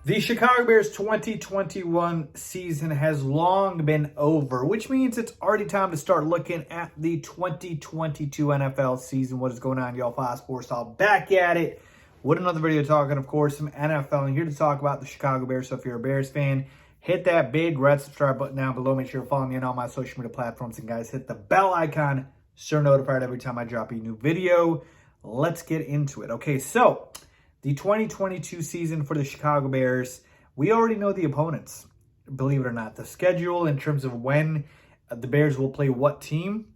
The Chicago Bears 2021 season has long been over, which means it's already time to start looking at the 2022 NFL season. What is going on, y'all? Faiz Sports Talk back at it with another video talking, of course, some NFL. And here to talk about the Chicago Bears. So if you're a Bears fan, hit that big red subscribe button down below. Make sure you're following me on all my social media platforms. And guys, hit the bell icon so you're notified every time I drop a new video. Let's get into it. Okay, so the 2022 season for the Chicago Bears, we already know the opponents, believe it or not. The schedule in terms of when the Bears will play what team,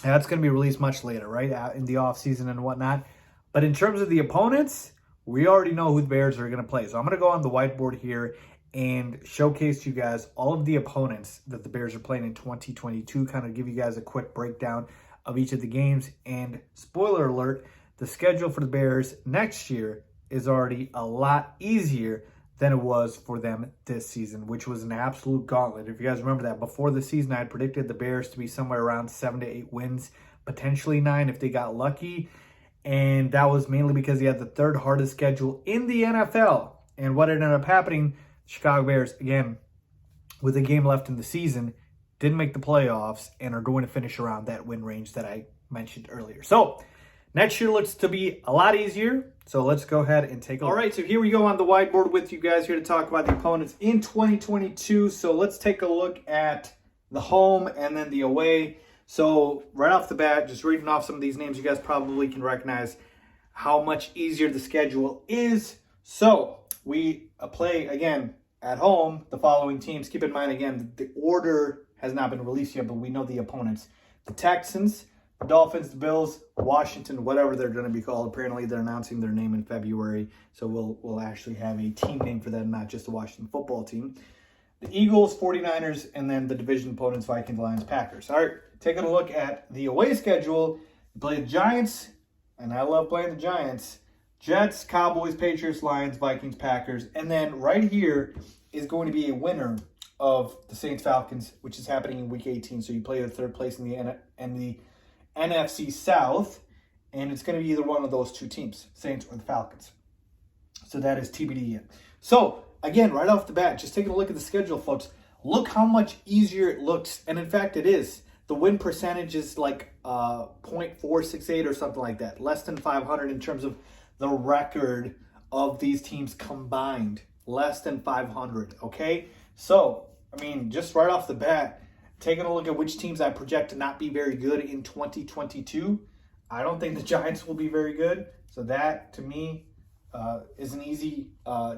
that's going to be released much later, right, out in the offseason and whatnot. But in terms of the opponents, we already know who the Bears are going to play. So I'm going to go on the whiteboard here and showcase to you guys all of the opponents that the Bears are playing in 2022, kind of give you guys a quick breakdown of each of the games. And spoiler alert, the schedule for the Bears next year is already a lot easier than it was for them this season, which was an absolute gauntlet. If you guys remember that, before the season, I had predicted the Bears to be somewhere around 7 to 8 wins, potentially 9 if they got lucky. And that was mainly because they had the third hardest schedule in the NFL. And what ended up happening, Chicago Bears, again, with a game left in the season, didn't make the playoffs and are going to finish around that win range that I mentioned earlier. So next year looks to be a lot easier, so let's go ahead and take a look. All right, so here we go on the whiteboard with you guys here to talk about the opponents in 2022. So let's take a look at the home and then the away. So right off the bat, just reading off some of these names, you guys probably can recognize how much easier the schedule is. So we play, again, at home, the following teams. Keep in mind, again, the order has not been released yet, but we know the opponents. The Texans, the Dolphins, the Bills, Washington, whatever they're going to be called. Apparently, they're announcing their name in February, so we'll actually have a team name for them, not just the Washington football team. The Eagles, 49ers, and then the division opponents, Vikings, Lions, Packers. All right, taking a look at the away schedule, you play the Giants, and I love playing the Giants. Jets, Cowboys, Patriots, Lions, Vikings, Packers. And then right here is going to be a winner of the Saints-Falcons, which is happening in Week 18. So you play the third place in the NFC South, and it's going to be either one of those two teams, Saints or the Falcons. So that is TBD yet. So, again, right off the bat, just taking a look at the schedule, folks. Look how much easier it looks. And, in fact, it is. The win percentage is like .468 or something like that. Less than 500 in terms of the record of these teams combined. Less than 500, okay? So, I mean, just right off the bat, taking a look at which teams I project to not be very good in 2022, I don't think the Giants will be very good. So that, to me, is an easy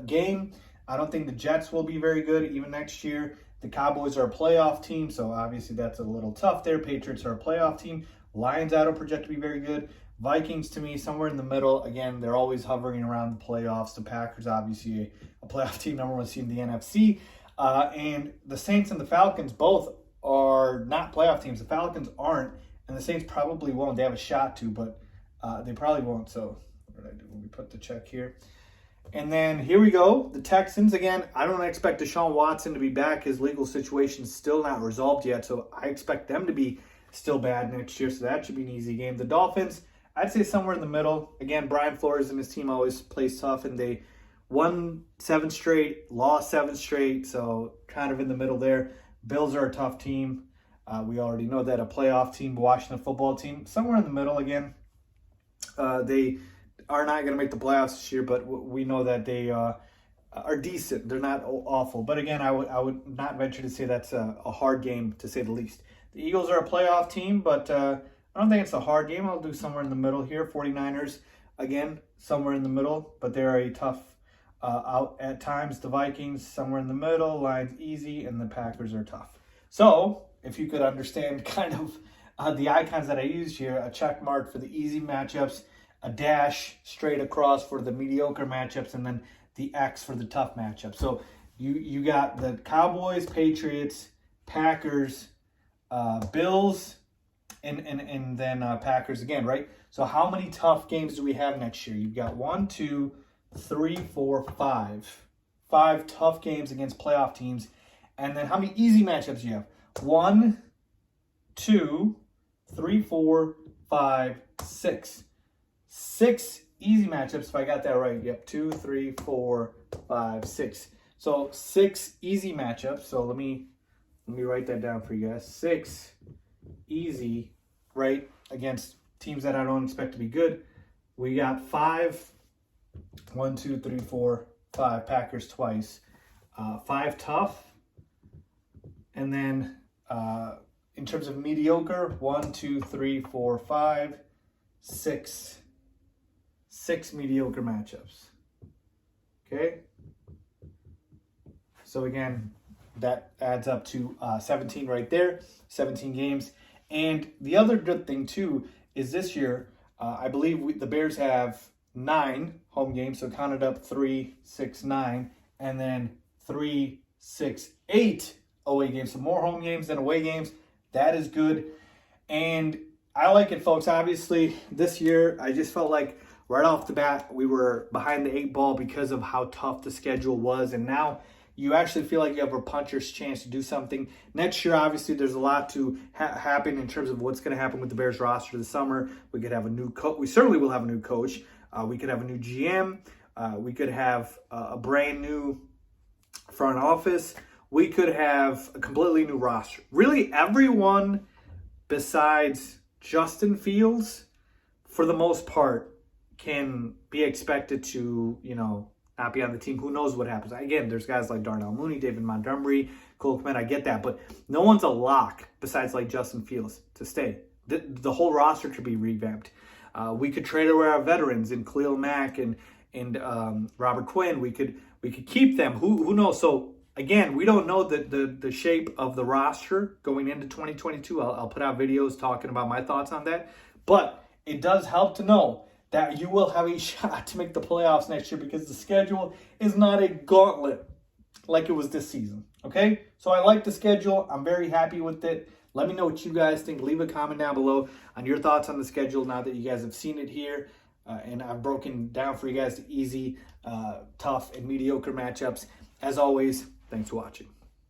game. I don't think the Jets will be very good even next year. The Cowboys are a playoff team, so obviously that's a little tough there. Patriots are a playoff team. Lions, I don't project to be very good. Vikings, to me, somewhere in the middle. Again, they're always hovering around the playoffs. The Packers, obviously, a playoff team, number one seed in the NFC. And the Saints and the Falcons both are not playoff teams. The Falcons aren't, and the Saints probably won't. They have a shot to, but they probably won't. So what did I do? Let me put the check here. And then here we go. The Texans, again, I don't expect Deshaun Watson to be back. His legal situation is still not resolved yet, so I expect them to be still bad next year, so that should be an easy game. The Dolphins, I'd say somewhere in the middle. Again, Brian Flores and his team always plays tough, and they won 7 straight, lost 7 straight, so kind of in the middle there. Bills are a tough team. We already know that. A playoff team, Washington football team, somewhere in the middle again. They are not going to make the playoffs this year, but we know that they are decent. They're not awful. But again, I would not venture to say that's a hard game, to say the least. The Eagles are a playoff team, but I don't think it's a hard game. I'll do somewhere in the middle here. 49ers, again, somewhere in the middle, but they're a tough out at times. The Vikings, somewhere in the middle. Lions, easy, and the Packers are tough. So, if you could understand kind of the icons that I used here, a check mark for the easy matchups, a dash straight across for the mediocre matchups, and then the X for the tough matchups. So, you got the Cowboys, Patriots, Packers, Bills, and then Packers again, right? So how many tough games do we have next year? You've got 1, 2, 3, 4, 5. 5 tough games against playoff teams. And then how many easy matchups do you have? 1, 2, 3, 4, 5, 6. 6 easy matchups, if I got that right. Yep, 2, 3, 4, 5, 6. So 6 easy matchups. So let me write that down for you guys. 6 easy, right, against teams that I don't expect to be good. We got 5, 1, 2, 3, 4, 5 Packers twice. 5 tough. And then in terms of mediocre, 1, 2, 3, 4, 5, 6 mediocre matchups. Okay? So again, that adds up to 17 right there, 17 games. And the other good thing too is this year, I believe the Bears have 9 home games, so counted up 3, 6, 9, and then 3, 6, 8 away games. So more home games than away games. That is good. And I like it, folks. Obviously, this year, I just felt like right off the bat, we were behind the 8 ball because of how tough the schedule was. And now you actually feel like you have a puncher's chance to do something. Next year, obviously, there's a lot to happen in terms of what's going to happen with the Bears roster this summer. We could have a new coach. We certainly will have a new coach. We could have a new GM. We could have a brand new front office. We could have a completely new roster. Really, everyone besides Justin Fields, for the most part, can be expected to, not be on the team. Who knows what happens? Again, there's guys like Darnell Mooney, David Montgomery, Cole Kmet. I get that, but no one's a lock besides like Justin Fields to stay. The whole roster could be revamped. We could trade away our veterans in Khalil Mack and Robert Quinn. We could keep them. Who knows? So again, we don't know the shape of the roster going into 2022. I'll put out videos talking about my thoughts on that. But it does help to know that you will have a shot to make the playoffs next year because the schedule is not a gauntlet like it was this season. Okay? So I like the schedule. I'm very happy with it. Let me know what you guys think. Leave a comment down below on your thoughts on the schedule now that you guys have seen it here. And I've broken down for you guys the easy, tough, and mediocre matchups. As always, thanks for watching.